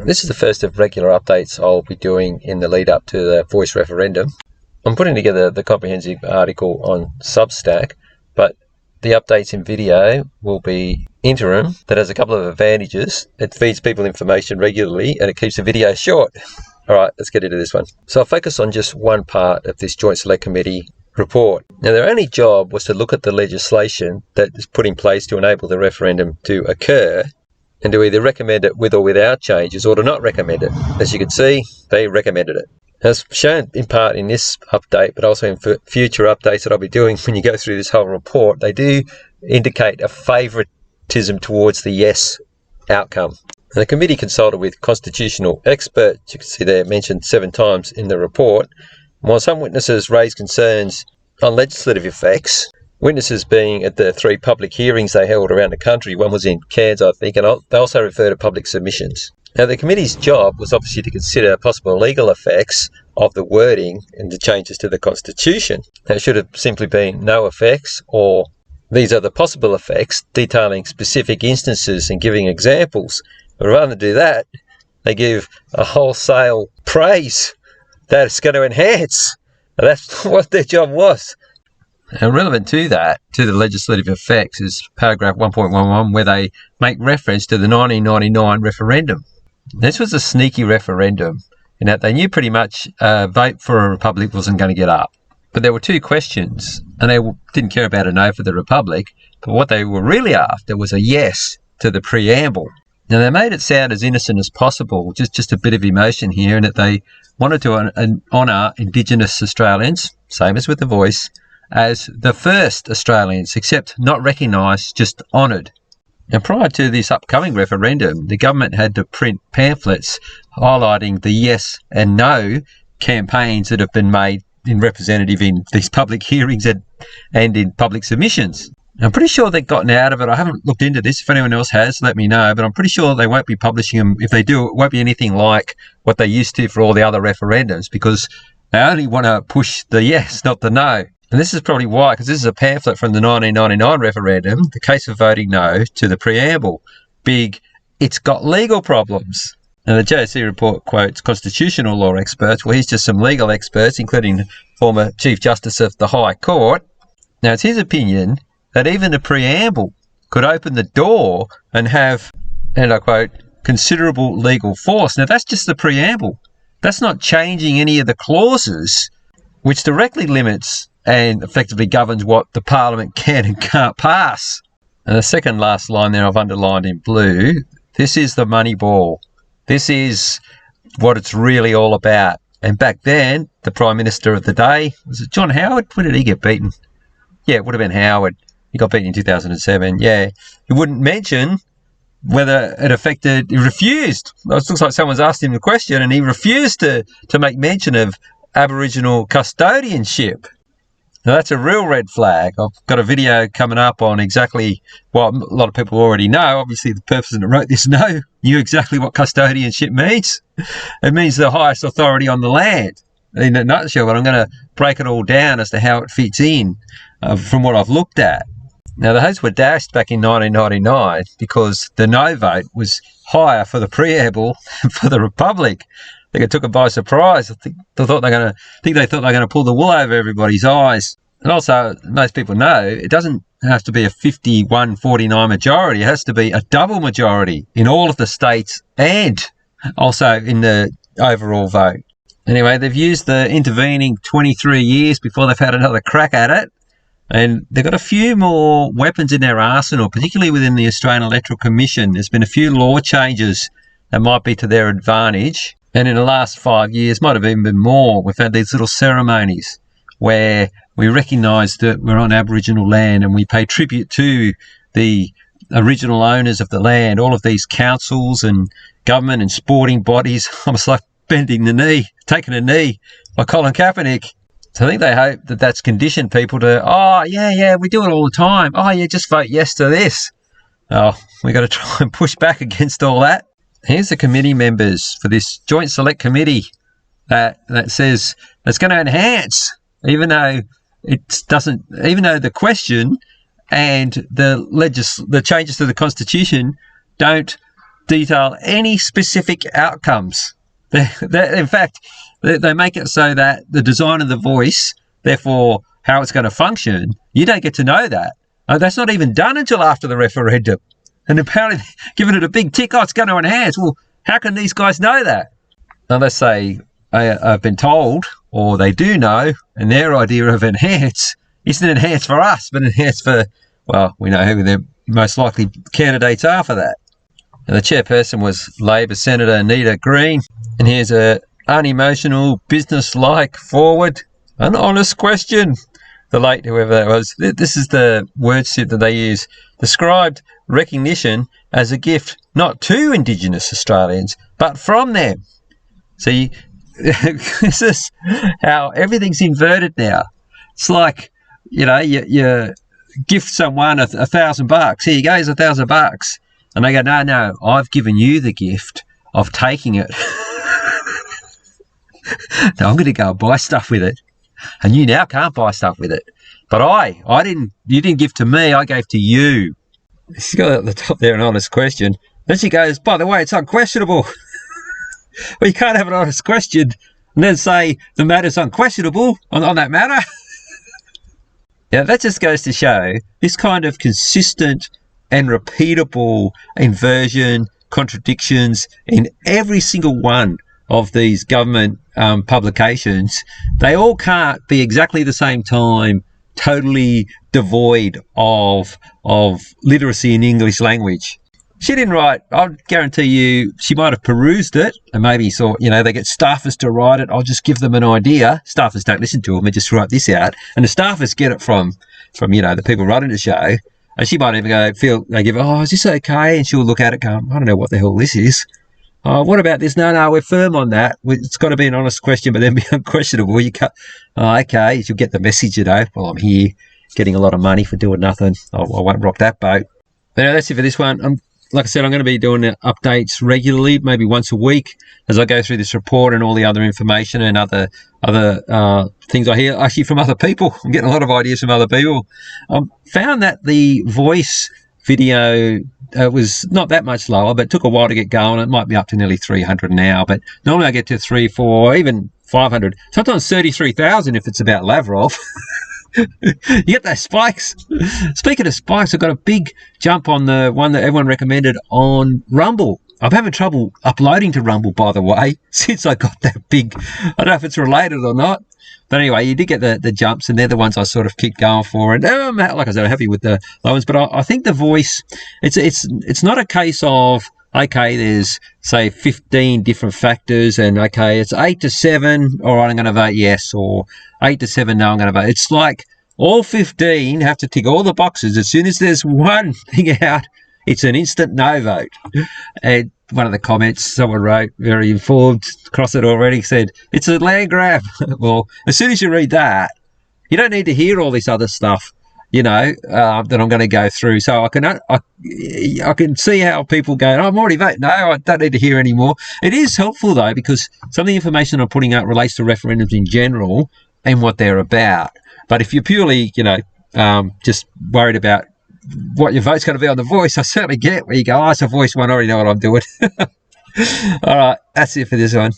This is the first of regular updates I'll be doing in the lead up to the voice referendum. I'm putting together the comprehensive article on Substack, but the updates in video will be interim. That has a couple of advantages. It feeds people information regularly and it keeps the video short. All right, let's get into this one. So I'll focus on just one part of this Joint Select Committee report. Now, their only job was to look at the legislation that is put in place to enable the referendum to occur and to either recommend it with or without changes or to not recommend it. As you can see, they recommended it. As shown in part in this update, but also in future updates that I'll be doing when you go through this whole report, they do indicate a favouritism towards the yes outcome. And the committee consulted with constitutional experts, you can see they're mentioned 7 times in the report. While some witnesses raised concerns on legislative effects, witnesses being at the 3 public hearings they held around the country, one was in Cairns, I think, and they also refer to public submissions. Now, the committee's job was obviously to consider possible legal effects of the wording and the changes to the Constitution. Now, it should have simply been no effects, or these are the possible effects, detailing specific instances and giving examples. But rather than do that, they give a wholesale praise that it's going to enhance. And that's what their job was. And relevant to that, to the legislative effects, is paragraph 1.11, where they make reference to the 1999 referendum. This was a sneaky referendum in that they knew pretty much vote for a republic wasn't going to get up. But there were 2 questions, and they didn't care about a no for the republic, but what they were really after was a yes to the preamble. Now, they made it sound as innocent as possible, just a bit of emotion here, and that they wanted to honour Indigenous Australians, same as with the voice, as the first Australians, except not recognised, just honoured. And prior to this upcoming referendum, the government had to print pamphlets highlighting the yes and no campaigns that have been made in representative in these public hearings and in public submissions. I'm pretty sure they've gotten out of it. I haven't looked into this. If anyone else has, let me know. But I'm pretty sure they won't be publishing them. If they do, it won't be anything like what they used to for all the other referendums, because they only want to push the yes, not the no. And this is probably why, because this is a pamphlet from the 1999 referendum, the case of voting no to the preamble. Big, it's got legal problems. And the JSC report quotes constitutional law experts. Well, here's just some legal experts, including former Chief Justice of the High Court. Now, it's his opinion that even the preamble could open the door and have, and I quote, considerable legal force. Now, that's just the preamble. That's not changing any of the clauses, which directly limits and effectively governs what the Parliament can and can't pass. And the second last line there I've underlined in blue, this is the money ball. This is what it's really all about. And back then, the Prime Minister of the day, was it John Howard? When did he get beaten? Yeah, it would have been Howard. He got beaten in 2007. Yeah, he wouldn't mention whether it affected, he refused. It looks like someone's asked him the question and he refused to make mention of Aboriginal custodianship. Now, that's a real red flag. I've got a video coming up on exactly what a lot of people already know. Obviously, the person that wrote this knew exactly what custodianship means. It means the highest authority on the land, in a nutshell, but I'm going to break it all down as to how it fits in from what I've looked at. Now, the votes were dashed back in 1999 because the no vote was higher for the preamble than for the republic. I think it took them by surprise. I think they thought they're going to pull the wool over everybody's eyes. And also, most people know, it doesn't have to be a 51-49 majority. It has to be a double majority in all of the states and also in the overall vote. Anyway, they've used the intervening 23 years before they've had another crack at it. And they've got a few more weapons in their arsenal, particularly within the Australian Electoral Commission. There's been a few law changes that might be to their advantage. And in the last 5 years, might have even been more, we've had these little ceremonies where we recognise that we're on Aboriginal land and we pay tribute to the original owners of the land, all of these councils and government and sporting bodies, almost like bending the knee, taking a knee by Colin Kaepernick. So I think they hope that that's conditioned people to, oh, yeah, we do it all the time. Oh, yeah, just vote yes to this. Oh, we got to try and push back against all that. Here's the committee members for this Joint Select Committee that says it's going to enhance, even though the question and the changes to the Constitution don't detail any specific outcomes. In fact, they make it so that the design of the voice, therefore how it's going to function, you don't get to know that. That's not even done until after the referendum. And apparently giving it a big tick, it's going to enhance. Well, how can these guys know that? Unless they have been told, or they do know, and their idea of enhance isn't enhance for us, but enhance for, well, we know who the most likely candidates are for that. And the chairperson was Labor Senator Anita Green. And here's a unemotional, business-like, forward, an honest question. The late whoever that was. This is the wordset that they use. Described recognition as a gift not to Indigenous Australians, but from them. See, this is how everything's inverted now. It's like, you gift someone $1,000. Here you go, here's $1,000. And they go, no, I've given you the gift of taking it. Now I'm going to go and buy stuff with it. And you now can't buy stuff with it. But you didn't give to me, I gave to you. She's got at the top there an honest question. Then she goes, by the way, it's unquestionable. Well, you can't have an honest question and then say the matter's unquestionable on that matter. Yeah, that just goes to show this kind of consistent and repeatable inversion, contradictions in every single one of these government publications. They all can't be exactly the same time totally devoid of literacy in English language. She didn't write, I'll guarantee you, she might have perused it and maybe thought, they get staffers to write it. I'll just give them an idea. Staffers don't listen to them and just write this out. And the staffers get it from the people running the show. And she might even is this okay? And she'll look at it going, I don't know what the hell this is. What about this? No, we're firm on that. It's got to be an honest question, but then be unquestionable. You can't. Okay, she'll get the message, well, I'm here getting a lot of money for doing nothing. I won't rock that boat. But that's it for this one. Like I said, I'm going to be doing updates regularly, maybe once a week, as I go through this report and all the other information and other things I hear actually from other people. I'm getting a lot of ideas from other people. Found that the voice video was not that much lower, but it took a while to get going. It might be up to nearly 300 now, but normally I get to 3, 4, even 500, sometimes 33,000 if it's about Lavrov. You get those spikes. Speaking of spikes, I've got a big jump on the one that everyone recommended on Rumble. I'm having trouble uploading to Rumble, by the way, since I got that big. I don't know if it's related or not. But anyway, you did get the jumps, and they're the ones I sort of keep going for. And like I said, I'm happy with the low ones. But I think the voice, it's not a case of, okay, there's, say, 15 different factors, and, okay, it's 8 to 7, all right, I'm going to vote yes, or 8 to 7, no, I'm going to vote. It's like all 15 have to tick all the boxes. As soon as there's one thing out, it's an instant no vote. And one of the comments someone wrote, very informed, across it already, said, it's a land grab. Well, as soon as you read that, you don't need to hear all this other stuff, that I'm going to go through. So I can see how people go, I'm already voting. No, I don't need to hear anymore. It is helpful, though, because some of the information I'm putting out relates to referendums in general and what they're about. But if you're purely, just worried about what your vote's going to be on the voice, I certainly get where you go, it's a voice one, I already know what I'm doing. All right, that's it for this one.